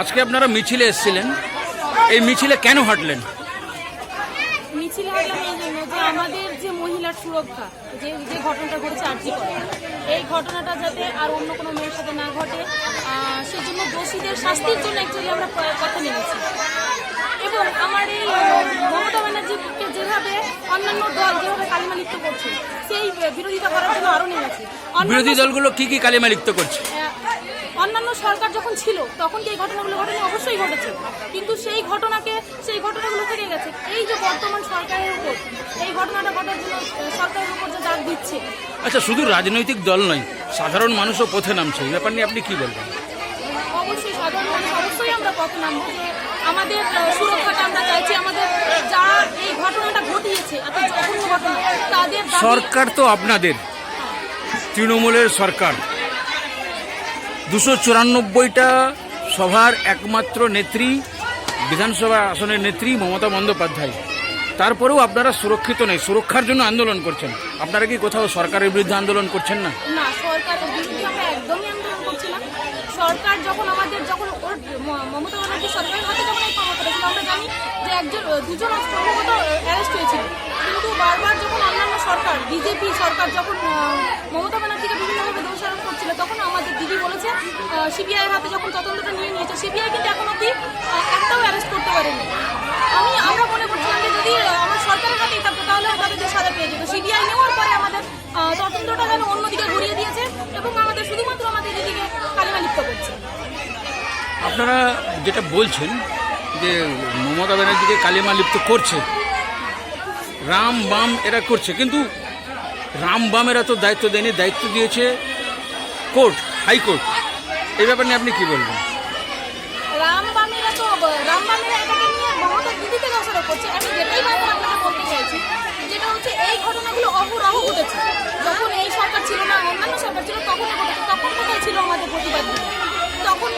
আজকে আপনারা মিছিলে এসেছিলেন, এই মিছিলে কেন হাঁটলেন? মিছিল হাঁটলাম এই জন্য যে আমাদের যে মহিলার সুরক্ষা, যে যে ঘটনাটা ঘটেছে আরজি করে, এই ঘটনাটা যাতে আর অন্য কোনো মেয়ের সাথে না ঘটে, সেজন্য দোষীদের শাস্তির জন্য অ্যাকচুয়ালি আমরা কথা নেমেছি। এবং আমার এই মমতা ব্যানার্জিকে যেভাবে অন্যান্য দল যেভাবে কালিমা লিপ্ত করছে, সেই বিরোধিতা করার জন্য আরও নেমেছি। বিরোধী দলগুলো কি কি কালিমা লিপ্ত করছে? অন্যান্য সরকার যখন ছিল তখন কি এই ঘটনাগুলো ঘটেনি? অবশ্যই ঘটেছে, কিন্তু সেই ঘটনাগুলো থেকে গেছে। এই যে বর্তমান সরকারের উপর এই ঘটনাটা ঘটার জন্য সরকারের উপর যে দাগ দিচ্ছে। আচ্ছা, শুধু রাজনৈতিক দল নয়, সাধারণ মানুষও পথে নামছে, এই ব্যাপার নিয়ে আপনি কি বলবেন? অবশ্যই সাধারণ মানুষ অবশ্যই আমরা পথে নামবো, যে আমাদের সুরক্ষাটা আমরা চাইছি। আমাদের যারা এই ঘটনাটা ঘটিয়েছে, এত জঘন্য ঘটনা, তাদের সরকার তো আপনাদের তৃণমূলের সরকার, 294টা সভার একমাত্র নেত্রী, বিধানসভা আসনের নেত্রী মমতা বন্দ্যোপাধ্যায়। তারপরেও আপনারা সুরক্ষিত নেই, সুরক্ষার জন্য আন্দোলন করছেন। আপনারা কি কোথাও সরকারের বিরুদ্ধে আন্দোলন করছেন না? না, সরকারের বিরুদ্ধে আমরা একদমই আন্দোলন করছিলাম। সরকার যখন মমতা ব্যানার্জি সরকারের হাতে যখন এই ক্ষমতা ছিল, আমরা জানি যে দুজন সম্ভবত অ্যারেস্ট হয়েছিল, কিন্তু বারবার যখন অন্যান্য সরকার, বিজেপি সরকার যখন মমতা ব্যানার্জিকে বিভিন্নভাবে দোষারোপ করছিল, তখন আমাদের দিদি বলেছে সিবিআইয়ের হাতে যখন তদন্তটা নিয়ে নিয়েছে, সিবিআই কিন্তু এখন অব্দি একটাও অ্যারেস্ট করতে পারেনি। আমরা মনে করছিলাম যে যদি আমার সরকারের হাতেই থাকতো তাহলে তাদের সাজা পেয়ে যেত। সিবিআই নেওয়ার পরে আমাদের তদন্তটা যেন অন্যদিকে ঘুরিয়ে দিয়েছে এবং আমাদের শুধুমাত্র আমাদের দিদিকে কালিমা লিপ্ত করছে। আপনারা যেটা বলছেন যে মমতা ব্যানার্জিকে কালিমা লিপ্ত করছে, রাম বাম এরা করছে, কিন্তু রাম বামেরা তো দায়িত্ব দেয়নি, দায়িত্ব দিয়েছে কোর্ট, হাইকোর্ট। এই ব্যাপার নিয়ে আপনি কি বলবেন? রামবামেরা এটাকে নিয়ে মমতার দিদিকে দোষারোপ করছে। আমি যেটাই বারবার আপনাকে বলতে চাইছি, যেটা হচ্ছে এই ঘটনাগুলো অহরহ ঘটেছে। যখন এই সরকার ছিল না, অন্যান্য সরকার ছিল, তখন ঘটেছে। তখন কোথায় ছিল আমাদের প্রতিবাদ? তখন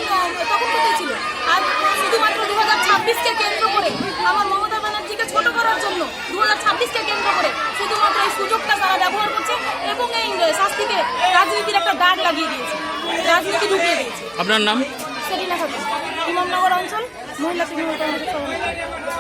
কোথায় ছিল? আর শুধুমাত্র 2026কে কেন্দ্র করে, আমার মমতা ব্যানার্জিকে ছোট করার জন্য 2026কে কেন্দ্র করে শুধুমাত্র এই সুযোগটা তারা ব্যবহার করছে এবং এই শাস্তিতে রাজনীতির একটা দাগ লাগিয়ে দিয়েছে, রাজনীতি ঢুকিয়ে দিয়েছে। আপনার নাম? সেরিনা খাতুন, ইমামনগর অঞ্চল মহিলা তৃণমূল কংগ্রেসের সভাপতি।